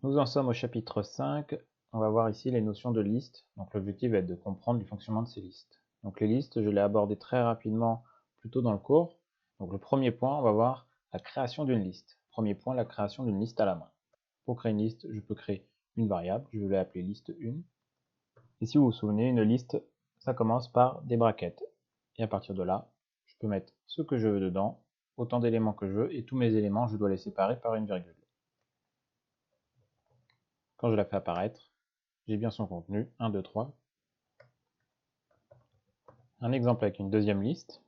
Nous en sommes au chapitre 5. On va voir ici les notions de liste. Donc l'objectif va être de comprendre le fonctionnement de ces listes. Donc les listes, je l'ai abordé très rapidement plus tôt dans le cours. Donc le premier point, on va voir la création d'une liste. Premier point, la création d'une liste à la main. Pour créer une liste, je peux créer une variable. Je vais l'appeler liste 1. Et si vous vous souvenez, une liste, ça commence par des brackets. Et à partir de là, je peux mettre ce que je veux dedans, autant d'éléments que je veux, et tous mes éléments, je dois les séparer par une virgule. Quand je la fais apparaître, j'ai bien son contenu, 1, 2, 3. Un exemple avec une deuxième liste.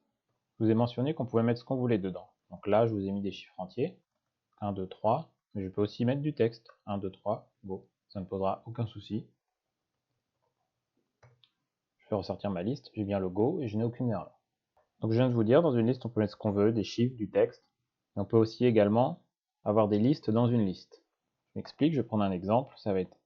Je vous ai mentionné qu'on pouvait mettre ce qu'on voulait dedans. Donc là, je vous ai mis des chiffres entiers, 1, 2, 3, mais je peux aussi mettre du texte, 1, 2, 3, go, ça ne posera aucun souci. Je vais ressortir ma liste, j'ai bien le go et je n'ai aucune erreur. Donc je viens de vous dire, dans une liste, on peut mettre ce qu'on veut, des chiffres, du texte. Et on peut aussi également avoir des listes dans une liste. Je m'explique, je vais prendre un exemple, ça va être,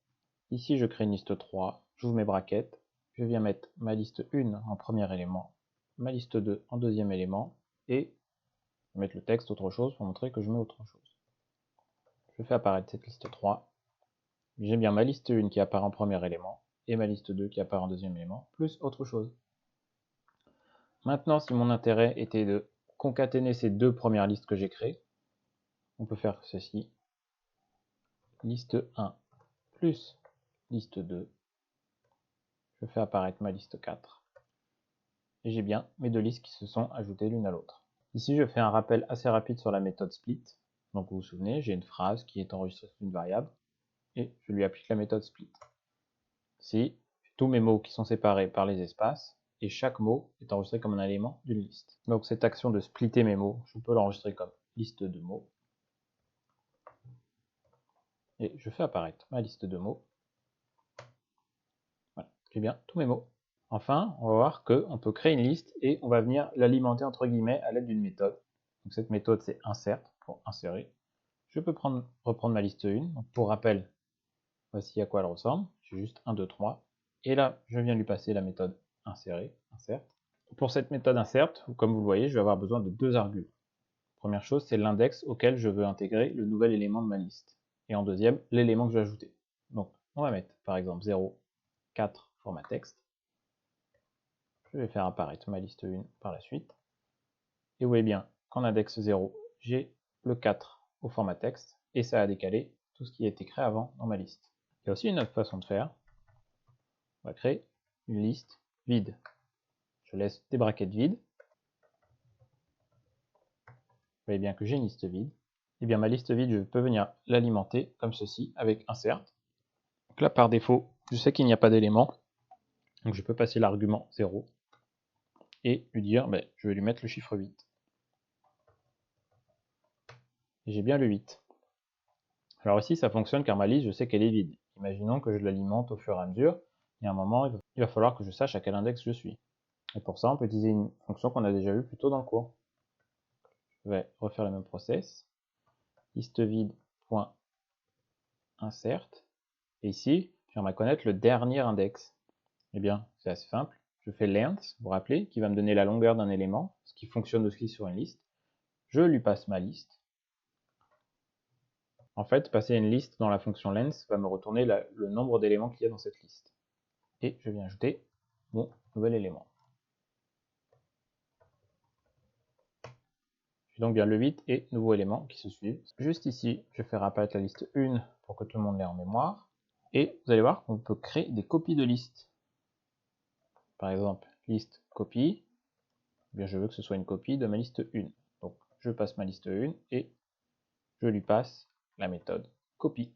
ici je crée une liste 3, j'ouvre mes brackets, je viens mettre ma liste 1 en premier élément, ma liste 2 en deuxième élément, et je vais mettre le texte autre chose pour montrer que je mets autre chose. Je fais apparaître cette liste 3, j'ai bien ma liste 1 qui apparaît en premier élément, et ma liste 2 qui apparaît en deuxième élément, plus autre chose. Maintenant, si mon intérêt était de concaténer ces deux premières listes que j'ai créées, on peut faire ceci. Liste 1 plus liste 2. Je fais apparaître ma liste 4. Et j'ai bien mes deux listes qui se sont ajoutées l'une à l'autre. Ici, je fais un rappel assez rapide sur la méthode split. Donc vous vous souvenez, j'ai une phrase qui est enregistrée sur une variable, et je lui applique la méthode split. Ici, tous mes mots qui sont séparés par les espaces, et chaque mot est enregistré comme un élément d'une liste. Donc cette action de splitter mes mots, je peux l'enregistrer comme liste de mots. Et je fais apparaître ma liste de mots. Voilà, j'ai bien tous mes mots. Enfin, on va voir qu'on peut créer une liste et on va venir l'alimenter entre guillemets à l'aide d'une méthode. Donc cette méthode c'est insert pour insérer. Je peux reprendre ma liste 1. Donc pour rappel, voici à quoi elle ressemble. J'ai juste 1, 2, 3. Et là, je viens lui passer la méthode insérer, insert. Pour cette méthode insert, comme vous le voyez, je vais avoir besoin de deux arguments. Première chose, c'est l'index auquel je veux intégrer le nouvel élément de ma liste. Et en deuxième, l'élément que je vais ajouter. Donc, on va mettre par exemple 0, 4 format texte. Je vais faire apparaître ma liste 1 par la suite. Et vous voyez bien qu'en index 0, j'ai le 4 au format texte, et ça a décalé tout ce qui a été créé avant dans ma liste. Il y a aussi une autre façon de faire. On va créer une liste vide. Je laisse des brackets vides. Vous voyez bien que j'ai une liste vide. Et bien ma liste vide, je peux venir l'alimenter comme ceci avec insert. Donc là, par défaut, je sais qu'il n'y a pas d'élément. Donc je peux passer l'argument 0 et lui dire, je vais lui mettre le chiffre 8. Et j'ai bien le 8. Alors ici, ça fonctionne car ma liste, je sais qu'elle est vide. Imaginons que je l'alimente au fur et à mesure. Il y a un moment, il va falloir que je sache à quel index je suis. Et pour ça, on peut utiliser une fonction qu'on a déjà vue plus tôt dans le cours. Je vais refaire le même process. Liste vide.insert. Et ici, j'aimerais connaître le dernier index. Eh bien, c'est assez simple. Je fais length, vous vous rappelez, qui va me donner la longueur d'un élément, ce qui fonctionne aussi sur une liste. Je lui passe ma liste. En fait, passer une liste dans la fonction length va me retourner le nombre d'éléments qu'il y a dans cette liste. Et je viens ajouter mon nouvel élément. J'ai donc bien le 8 et nouveau élément qui se suivent. Juste ici, je vais faire apparaître la liste 1 pour que tout le monde l'ait en mémoire. Et vous allez voir qu'on peut créer des copies de listes. Par exemple, liste copie. Eh bien, je veux que ce soit une copie de ma liste 1. Donc, je passe ma liste 1 et je lui passe la méthode copie.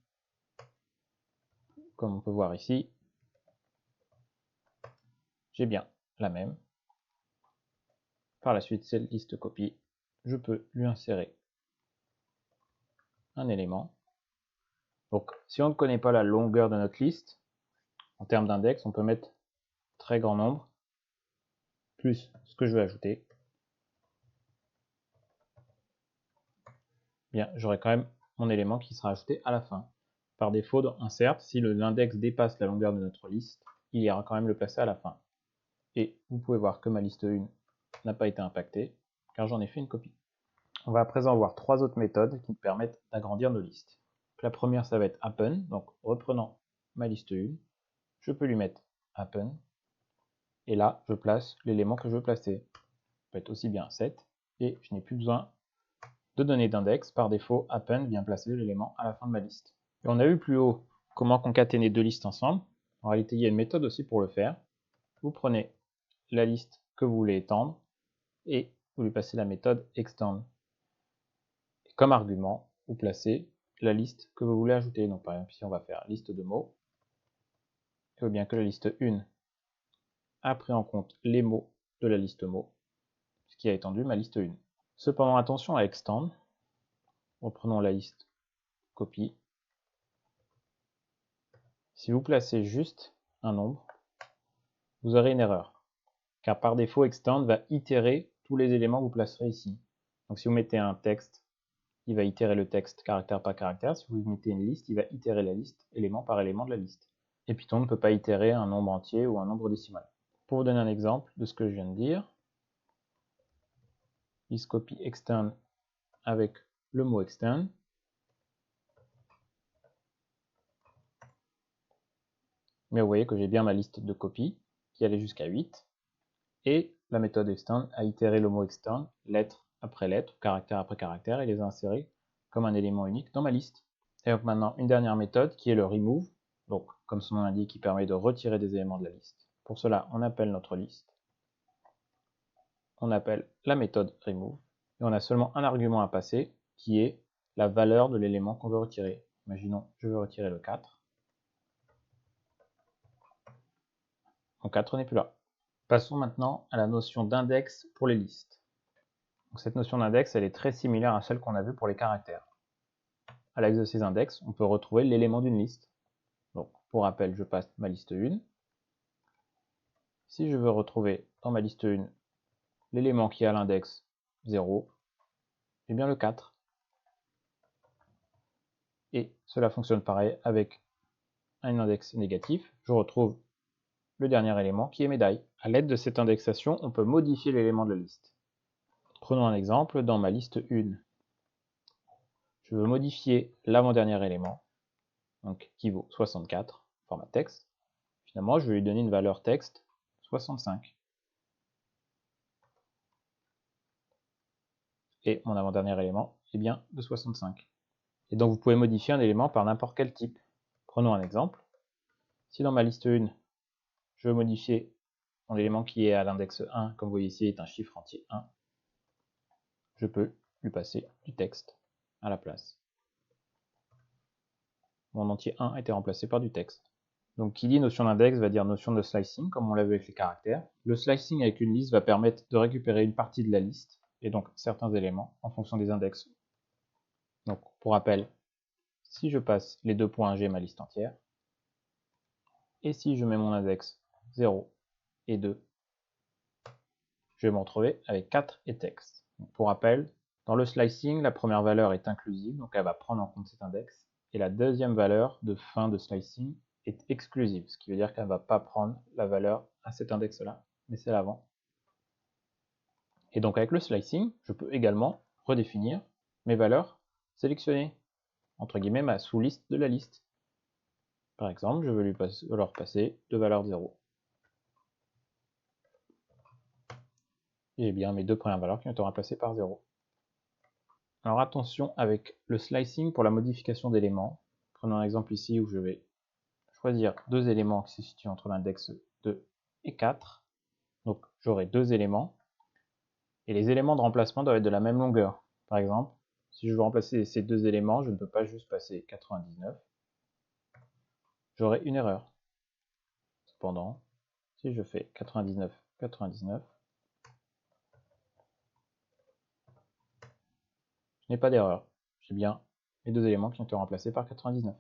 Comme on peut voir ici, j'ai bien la même. Par la suite, cette liste copie, je peux lui insérer un élément. Donc, si on ne connaît pas la longueur de notre liste, en termes d'index, on peut mettre très grand nombre, plus ce que je veux ajouter. Bien, j'aurai quand même mon élément qui sera ajouté à la fin. Par défaut, dans insert, si l'index dépasse la longueur de notre liste, il ira quand même le placer à la fin. Et vous pouvez voir que ma liste 1 n'a pas été impactée, car j'en ai fait une copie. On va à présent voir trois autres méthodes qui nous permettent d'agrandir nos listes. La première, ça va être happen. Donc, reprenant ma liste 1, je peux lui mettre happen. Et là, je place l'élément que je veux placer. Ça peut être aussi bien 7. Et je n'ai plus besoin de donner d'index. Par défaut, happen vient placer l'élément à la fin de ma liste. Et on a vu plus haut comment concaténer deux listes ensemble. En réalité, il y a une méthode aussi pour le faire. Vous prenez la liste que vous voulez étendre et vous lui passez la méthode extend. Et comme argument, vous placez la liste que vous voulez ajouter. Donc par exemple, ici on va faire liste de mots. Il faut bien que la liste 1 a pris en compte les mots de la liste mots, ce qui a étendu ma liste 1. Cependant, attention à extend. Reprenons la liste copie. Si vous placez juste un nombre, vous aurez une erreur. Car par défaut, extend va itérer tous les éléments que vous placerez ici. Donc si vous mettez un texte, il va itérer le texte caractère par caractère. Si vous mettez une liste, il va itérer la liste élément par élément de la liste. Et Python ne peut pas itérer un nombre entier ou un nombre décimal. Pour vous donner un exemple de ce que je viens de dire, list copy extend avec le mot extend. Mais vous voyez que j'ai bien ma liste de copies qui allait jusqu'à 8. Et la méthode extend a itéré le mot extend, lettre après lettre, caractère après caractère, et les a insérés comme un élément unique dans ma liste. Et donc maintenant, une dernière méthode qui est le remove. Donc, comme son nom l'indique, qui permet de retirer des éléments de la liste. Pour cela, on appelle notre liste. On appelle la méthode remove. Et on a seulement un argument à passer, qui est la valeur de l'élément qu'on veut retirer. Imaginons, je veux retirer le 4. Donc 4 n'est plus là. Passons maintenant à la notion d'index pour les listes. Donc cette notion d'index, elle est très similaire à celle qu'on a vue pour les caractères. À l'axe de ces index, on peut retrouver l'élément d'une liste. Donc, pour rappel, je passe ma liste 1. Si je veux retrouver dans ma liste 1 l'élément qui a l'index 0, eh bien le 4. Et cela fonctionne pareil avec un index négatif. Je retrouve le dernier élément qui est médaille. À l'aide de cette indexation, on peut modifier l'élément de la liste. Prenons un exemple, dans ma liste 1, je veux modifier l'avant-dernier élément, donc qui vaut 64, format texte. Finalement, je vais lui donner une valeur texte 65. Et mon avant-dernier élément est bien de 65. Et donc vous pouvez modifier un élément par n'importe quel type. Prenons un exemple. Si dans ma liste 1, je veux modifier mon élément qui est à l'index 1, comme vous voyez ici, est un chiffre entier 1, je peux lui passer du texte à la place. Mon entier 1 a été remplacé par du texte. Donc qui dit notion d'index va dire notion de slicing, comme on l'a vu avec les caractères. Le slicing avec une liste va permettre de récupérer une partie de la liste, et donc certains éléments, en fonction des index. Donc pour rappel, si je passe les deux points, j'ai ma liste entière. Et si je mets mon index 0 et 2, je vais me retrouver avec 4 et texte. Donc pour rappel, dans le slicing, la première valeur est inclusive, donc elle va prendre en compte cet index. Et la deuxième valeur de fin de slicing est exclusive, ce qui veut dire qu'elle ne va pas prendre la valeur à cet index-là, mais celle avant. Et donc avec le slicing, je peux également redéfinir mes valeurs sélectionnées, entre guillemets ma sous-liste de la liste. Par exemple, je veux lui leur passer deux valeurs 0. Et bien mes deux premières valeurs qui ont été remplacées par 0. Alors attention avec le slicing pour la modification d'éléments. Prenons un exemple ici où je vais choisir deux éléments qui se situent entre l'index 2 et 4. Donc j'aurai deux éléments. Et les éléments de remplacement doivent être de la même longueur. Par exemple, si je veux remplacer ces deux éléments, je ne peux pas juste passer 99. J'aurai une erreur. Cependant, si je fais 99, 99, je n'ai pas d'erreur. J'ai bien les deux éléments qui ont été remplacés par 99.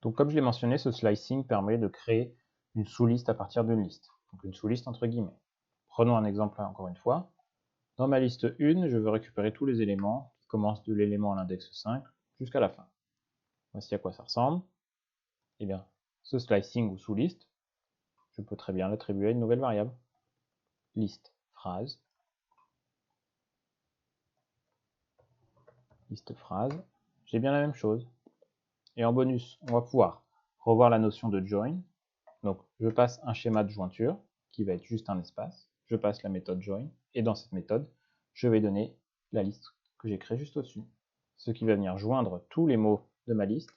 Donc comme je l'ai mentionné, ce slicing permet de créer une sous-liste à partir d'une liste. Donc une sous-liste entre guillemets. Prenons un exemple encore une fois. Dans ma liste 1, je veux récupérer tous les éléments qui commencent de l'élément à l'index 5 jusqu'à la fin. Voici à quoi ça ressemble. Eh bien, ce slicing ou sous-liste, je peux très bien l'attribuer à une nouvelle variable. Liste phrase. Liste phrase. J'ai bien la même chose. Et en bonus, on va pouvoir revoir la notion de join. Donc, je passe un schéma de jointure qui va être juste un espace. Je passe la méthode join et dans cette méthode, je vais donner la liste que j'ai créée juste au-dessus. Ce qui va venir joindre tous les mots de ma liste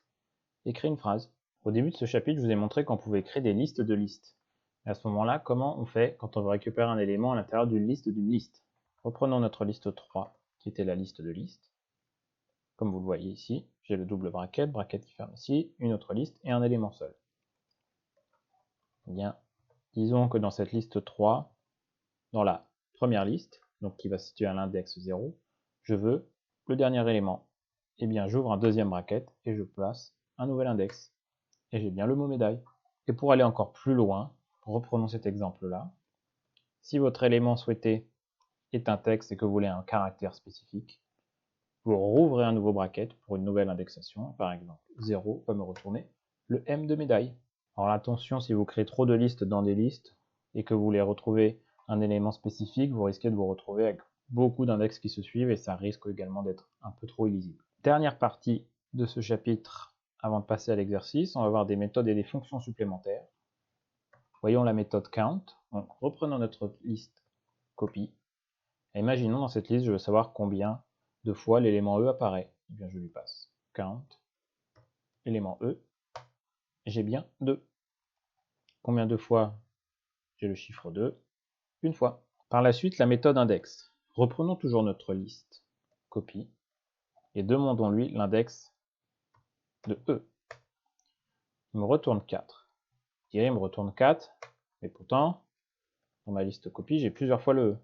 et créer une phrase. Au début de ce chapitre, je vous ai montré qu'on pouvait créer des listes de listes. Et à ce moment-là, comment on fait quand on veut récupérer un élément à l'intérieur d'une liste d'une liste? Reprenons notre liste 3, qui était la liste de listes. Comme vous le voyez ici, j'ai le double bracket qui ferme ici, une autre liste et un élément seul. Eh bien, disons que dans cette liste 3, dans la première liste, donc qui va se situer à l'index 0, je veux le dernier élément. Eh bien, j'ouvre un deuxième bracket et je place un nouvel index. Et j'ai bien le mot médaille. Et pour aller encore plus loin, reprenons cet exemple-là. Si votre élément souhaité est un texte et que vous voulez un caractère spécifique, vous rouvrez un nouveau bracket pour une nouvelle indexation. Par exemple, 0 va me retourner le M de médaille. Alors attention, si vous créez trop de listes dans des listes et que vous voulez retrouver un élément spécifique, vous risquez de vous retrouver avec beaucoup d'index qui se suivent et ça risque également d'être un peu trop illisible. Dernière partie de ce chapitre, avant de passer à l'exercice, on va voir des méthodes et des fonctions supplémentaires. Voyons la méthode count. Donc, reprenons notre liste copie. Et imaginons dans cette liste, je veux savoir combien de fois l'élément E apparaît. Eh bien, je lui passe count, élément E, j'ai bien 2. Combien de fois j'ai le chiffre 2? Une fois. Par la suite, la méthode index. Reprenons toujours notre liste copie et demandons-lui l'index de E. Il me retourne 4. Il me retourne 4, mais pourtant, dans ma liste copie, j'ai plusieurs fois le E.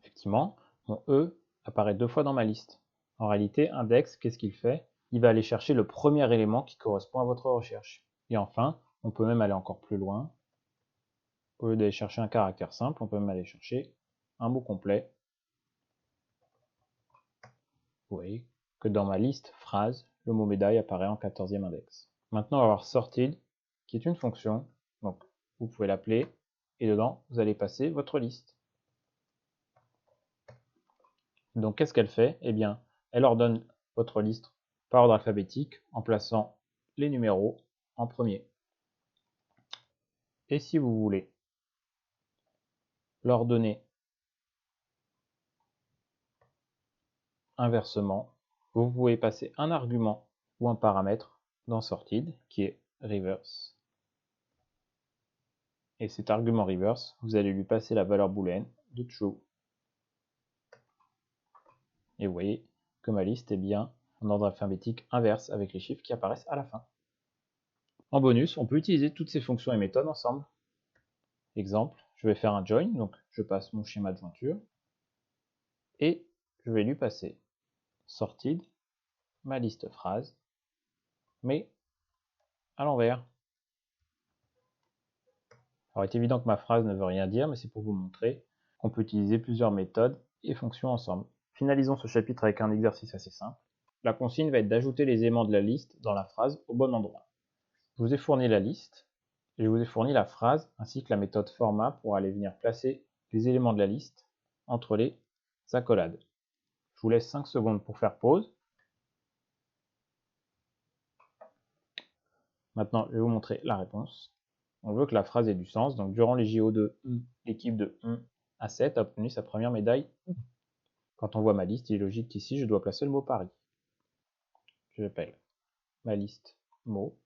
Effectivement, mon E apparaît 2 fois dans ma liste. En réalité, index, qu'est-ce qu'il fait? Il va aller chercher le premier élément qui correspond à votre recherche. Et enfin, on peut même aller encore plus loin. Au lieu d'aller chercher un caractère simple, on peut même aller chercher un mot complet. Vous voyez que dans ma liste phrase, le mot médaille apparaît en 14e index. Maintenant, on va voir sorted, qui est une fonction. Donc, vous pouvez l'appeler, et dedans, vous allez passer votre liste. Donc, qu'est-ce qu'elle fait? Eh bien, elle ordonne votre liste par ordre alphabétique en plaçant les numéros en premier. Et si vous voulez l'ordonner inversement, vous pouvez passer un argument ou un paramètre dans sorted qui est reverse. Et cet argument reverse, vous allez lui passer la valeur booléenne de true. Et vous voyez que ma liste est bien en ordre alphabétique inverse avec les chiffres qui apparaissent à la fin. En bonus, on peut utiliser toutes ces fonctions et méthodes ensemble. Exemple, je vais faire un join, donc je passe mon schéma de jointure et je vais lui passer sorted, ma liste phrase, mais à l'envers. Alors il est évident que ma phrase ne veut rien dire, mais c'est pour vous montrer qu'on peut utiliser plusieurs méthodes et fonctions ensemble. Finalisons ce chapitre avec un exercice assez simple. La consigne va être d'ajouter les éléments de la liste dans la phrase au bon endroit. Je vous ai fourni la liste, et je vous ai fourni la phrase ainsi que la méthode format pour aller venir placer les éléments de la liste entre les accolades. Je vous laisse 5 secondes pour faire pause. Maintenant, je vais vous montrer la réponse. On veut que la phrase ait du sens, donc durant les JO de l'équipe de 1 à 7 a obtenu sa première médaille. Quand on voit ma liste, il est logique qu'ici, je dois placer le mot Paris. J'appelle ma liste mots,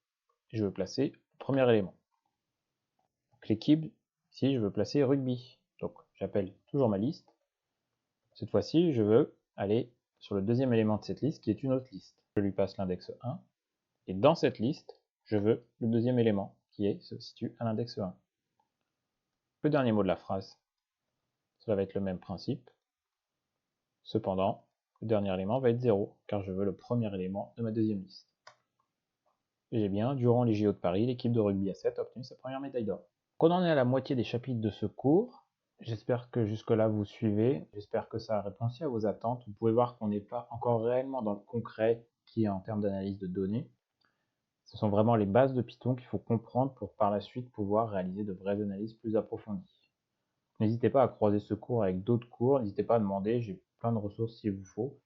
et je veux placer le premier élément. L'équipe, ici, je veux placer rugby. Donc, j'appelle toujours ma liste. Cette fois-ci, je veux aller sur le deuxième élément de cette liste, qui est une autre liste. Je lui passe l'index 1, et dans cette liste, je veux le deuxième élément, qui se situe à l'index 1. Le dernier mot de la phrase, ça va être le même principe. Cependant, le dernier élément va être 0, car je veux le premier élément de ma deuxième liste. Et j'ai bien, durant les JO de Paris, l'équipe de rugby à 7 a obtenu sa première médaille d'or. On en est à la moitié des chapitres de ce cours. J'espère que jusque-là vous suivez. J'espère que ça répond aussi à vos attentes. Vous pouvez voir qu'on n'est pas encore réellement dans le concret qui est en termes d'analyse de données. Ce sont vraiment les bases de Python qu'il faut comprendre pour par la suite pouvoir réaliser de vraies analyses plus approfondies. N'hésitez pas à croiser ce cours avec d'autres cours. N'hésitez pas à demander. J'ai plein de ressources s'il vous faut.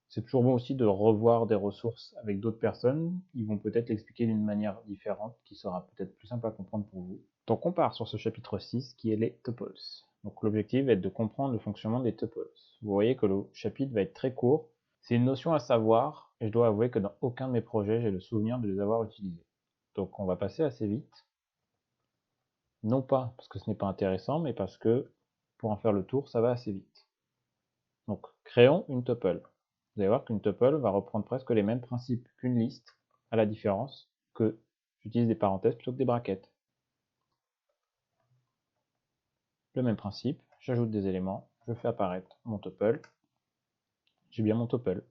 C'est toujours bon aussi de revoir des ressources avec d'autres personnes. Ils vont peut-être l'expliquer d'une manière différente qui sera peut-être plus simple à comprendre pour vous. Donc on part sur ce chapitre 6 qui est les tuples. Donc l'objectif va être de comprendre le fonctionnement des tuples. Vous voyez que le chapitre va être très court. C'est une notion à savoir et je dois avouer que dans aucun de mes projets j'ai le souvenir de les avoir utilisés. Donc on va passer assez vite. Non pas parce que ce n'est pas intéressant, mais parce que pour en faire le tour, ça va assez vite. Donc créons une tuple. Vous allez voir qu'une tuple va reprendre presque les mêmes principes qu'une liste, à la différence que j'utilise des parenthèses plutôt que des brackets. Le même principe, j'ajoute des éléments, je fais apparaître mon tuple, j'ai bien mon tuple.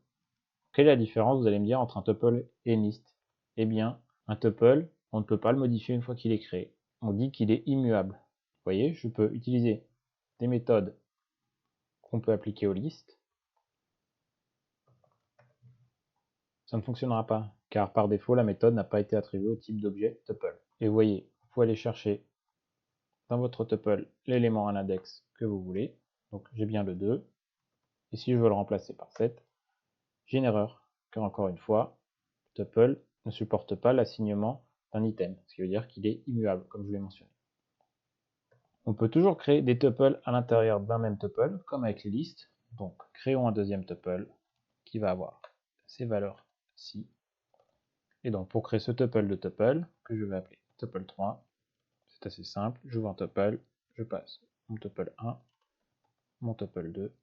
Quelle est la différence, vous allez me dire, entre un tuple et une liste? Eh bien, un tuple, on ne peut pas le modifier une fois qu'il est créé. On dit qu'il est immuable. Vous voyez, je peux utiliser des méthodes qu'on peut appliquer aux listes. Ça ne fonctionnera pas, car par défaut, la méthode n'a pas été attribuée au type d'objet tuple. Et vous voyez, vous pouvez aller chercher dans votre tuple l'élément à l'index que vous voulez. Donc j'ai bien le 2. Et si je veux le remplacer par 7, j'ai une erreur, car encore une fois, le tuple ne supporte pas l'assignement d'un item, ce qui veut dire qu'il est immuable, comme je l'ai mentionné. On peut toujours créer des tuples à l'intérieur d'un même tuple, comme avec les listes. Donc créons un deuxième tuple qui va avoir ces valeurs-ci. Et donc pour créer ce tuple de tuple, que je vais appeler tuple 3, c'est assez simple, j'ouvre un tuple, je passe mon tuple 1, mon tuple 2,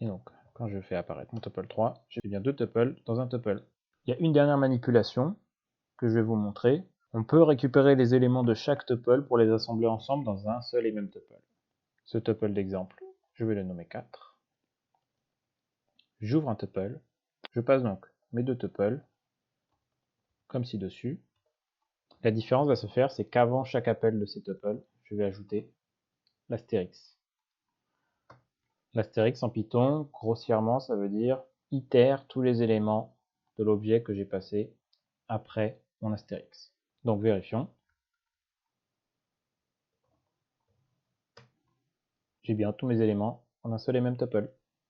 et donc quand je fais apparaître mon tuple 3, j'ai bien deux tuples dans un tuple. Il y a une dernière manipulation que je vais vous montrer. On peut récupérer les éléments de chaque tuple pour les assembler ensemble dans un seul et même tuple. Ce tuple d'exemple, je vais le nommer 4. J'ouvre un tuple, je passe donc mes deux tuples, comme ci-dessus. La différence va se faire, c'est qu'avant chaque appel de ces tuples, je vais ajouter l'astérix. L'astérix en Python, grossièrement, ça veut dire itère tous les éléments de l'objet que j'ai passé après mon astérix. Donc vérifions. J'ai bien tous mes éléments en un seul et même tuple.